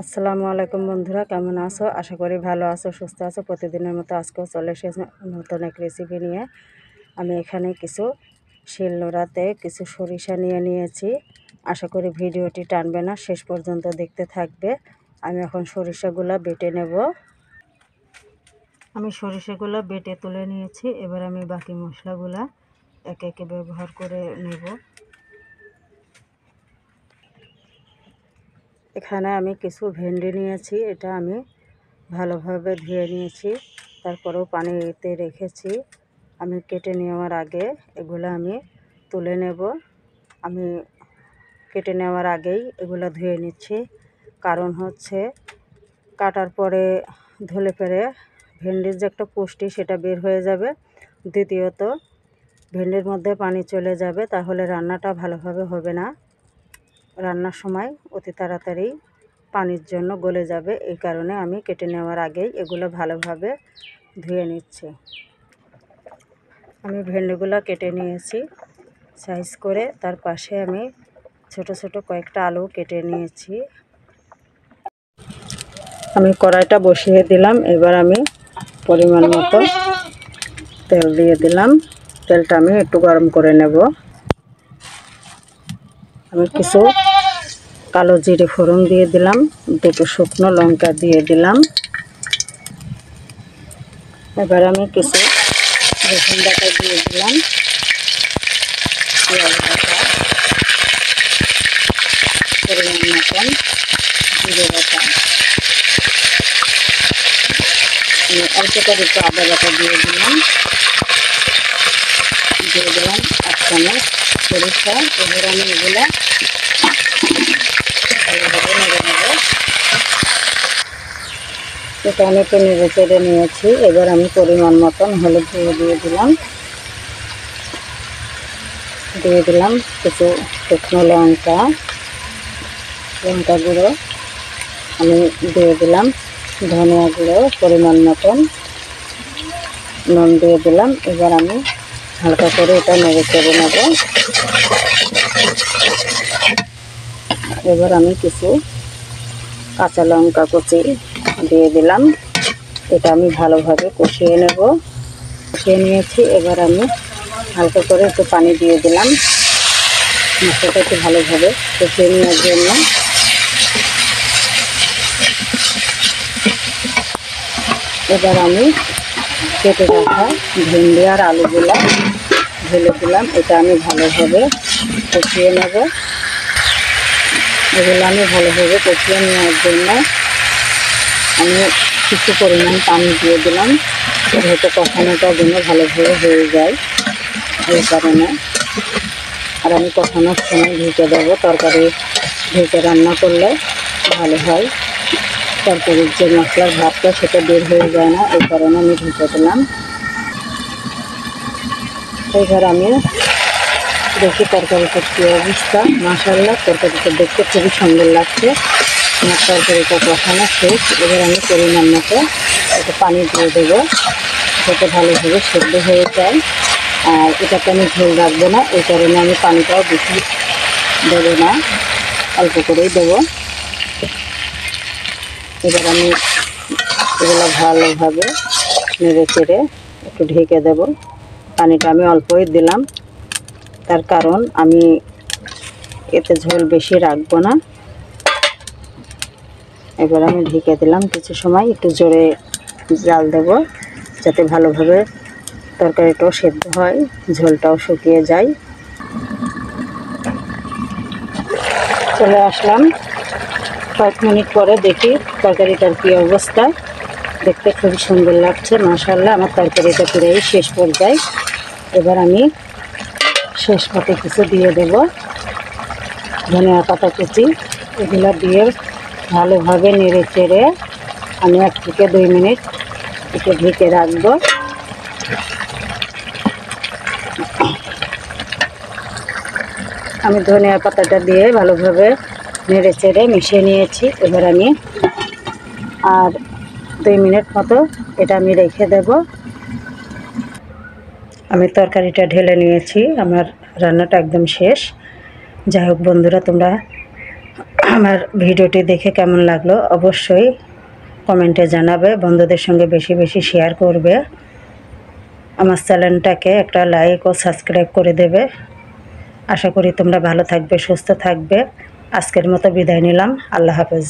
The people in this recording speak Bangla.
আসসালামু আলাইকুম বন্ধুরা, কেমন আছো? আশা করি ভালো আছো, সুস্থ আছো। প্রতিদিনের মতো আজকেও চলে এসেছে নতুন এক রেসিপি নিয়ে। আমি এখানে কিছু শিলনোড়াতে কিছু সরিষা নিয়েছি। আশা করি ভিডিওটি টানবে না, শেষ পর্যন্ত দেখতে থাকবে। আমি এখন সরিষাগুলো বেটে নেব। আমি সরিষাগুলো বেটে তুলে নিয়েছি। এবার আমি বাকি মশলাগুলা একে একে ব্যবহার করে নেব। এখানে আমি কিছু ভেন্ডি নিয়েছি, এটা আমি ভালোভাবে ধুয়ে নিয়েছি, তারপরেও পানিতে রেখেছি। আমি কেটে নেওয়ার আগে এগুলো আমি তুলে নেব। আমি কেটে নেওয়ার আগেই এগুলো ধুয়ে নিচ্ছি, কারণ হচ্ছে কাটার পরে ধুলে পরে ভেন্ডির যে একটা পুষ্টি সেটা বের হয়ে যাবে। দ্বিতীয়ত ভেন্ডির মধ্যে পানি চলে যাবে, তাহলে রান্নাটা ভালোভাবে হবে না। রান্নার সময় অতি তাড়াতাড়ি পানির জন্য গলে যাবে। এই কারণে আমি কেটে নেওয়ার আগেই এগুলো ভালোভাবে ধুয়ে নিচ্ছি। আমি ভেন্ডিগুলো কেটে নিয়েছি সাইজ করে। তার পাশে আমি ছোট ছোট কয়েকটা আলু কেটে নিয়েছি। আমি কড়াইটা বসিয়ে দিলাম। এবার আমি পরিমাণ মতো তেল দিয়ে দিলাম। তেলটা আমি একটু গরম করে নেব। আমি কিছু কালো জিরে ফোড়ন দিয়ে দিলাম, দুটো শুকনো লঙ্কা দিয়ে দিলাম। এবার আমি কিছু রসুন বাটা দিয়ে দিলাম, পেঁয়াজ বাটা, পরিমাণ মতন জিরে বাটা, অল্প করে একটু আদা বাটা দিয়ে দিলাম, এক চামচ সরিষা। এবার আমি এগুলো ভালোভাবে নেড়ে নেব। এটা আমি একটু নেড়ে চেড়ে নিয়েছি। এবার আমি পরিমাণ মতন হলুদ দিয়ে দিলাম কিছু শুকনো লঙ্কা গুঁড়ো আমি দিয়ে দিলাম, ধনিয়া গুঁড়ো পরিমাণ মতন, নুন দিয়ে দিলাম। এবার আমি হালকা করে এটা নেড়ে চেড়ে নেব। এবার আমি কিছু কাঁচা লঙ্কা কুচি দিয়ে দিলাম। এটা আমি ভালোভাবে কষিয়ে নিয়েছি। এবার আমি হালকা করে একটু পানি দিয়ে দিলাম মশলাটা একটু ভালোভাবে কষিয়ে নেওয়ার জন্য। এবার আমি কেটে রাখা ভেন্ডি আর আলুগুলো ঢেলে দিলাম। এটা আমি ভালোভাবে কষিয়ে নেব। এগুলো আমি ভালোভাবে কষিয়ে নেওয়ার জন্য আমি কিছু পরিমাণ পানি দিয়ে দিলাম, হয়তো কষানোটার জন্য ভালোভাবে হয়ে যায় এই কারণে। আর আমি কষানোর সময় ঢেকে দেবো। তরকারি ঢেকে রান্না করলে ভালো হয়, তরকারির যে মশলার ভাতটা সেটা বের হয়ে যায় না, এই কারণে আমি ঢেকে দিলাম। এবার আমি দেখি তরকারিটা কী অবস্থা। মাশাআল্লাহ, তরকারিটা দেখতে খুবই সুন্দর লাগছে। আমার তরকারিটা কষানো শেষ। এবার আমি পরিমাণ মতো একটু পানি দিয়ে দেবো, যাতে ভালোভাবে সেদ্ধ হয়ে যায়। আর এটাকে আমি ঝোল রাখবো না, এই কারণে আমি পানিটাও বেশি দেবো না, অল্প করেই দেবো। এবার আমি এগুলো ভালোভাবে নেড়ে চেড়ে একটু ঢেকে দেব। পানিটা আমি অল্পই দিলাম, তার কারণ আমি এতে ঝোল বেশি রাখবো না। এবার আমি ঢেকে দিলাম কিছু সময়, একটু জোরে জাল দেব যাতে ভালোভাবে তরকারিটাও সেদ্ধ হয়, ঝোলটাও শুকিয়ে যায়। চলে আসলাম কয়েক মিনিট পরে, দেখি তরকারিটার কী অবস্থা। দেখতে খুবই সুন্দর লাগছে মাশাআল্লাহ। আমার তরকারিটা পুরোই শেষ পর্যায়ে। এবার আমি শেষ পাতে কিছু দিয়ে দেব, ধনিয়া পাতা কুচি। এগুলো দিয়ে ভালোভাবে নেড়ে চেড়ে আমি 1 থেকে 2 মিনিট একটু ঢেকে রাখবো। আমি ধনিয়া পাতাটা দিয়ে ভালোভাবে নেড়ে চেড়ে মিশিয়ে নিয়েছি। এবার আমি আর 2 মিনিট মতো এটা আমি রেখে দেব। আমি তরকারিটা ঢেলে নিয়েছি, আমার রান্নাটা একদম শেষ। যাই হোক বন্ধুরা, তোমরা আমার ভিডিওটি দেখে কেমন লাগলো অবশ্যই কমেন্টে জানাবে। বন্ধুদের সঙ্গে বেশি বেশি শেয়ার করবে। আমার চ্যানেলটাকে একটা লাইক ও সাবস্ক্রাইব করে দেবে। আশা করি তোমরা ভালো থাকবে, সুস্থ থাকবে। আজকের মতো বিদায় নিলাম। আল্লাহ হাফেজ।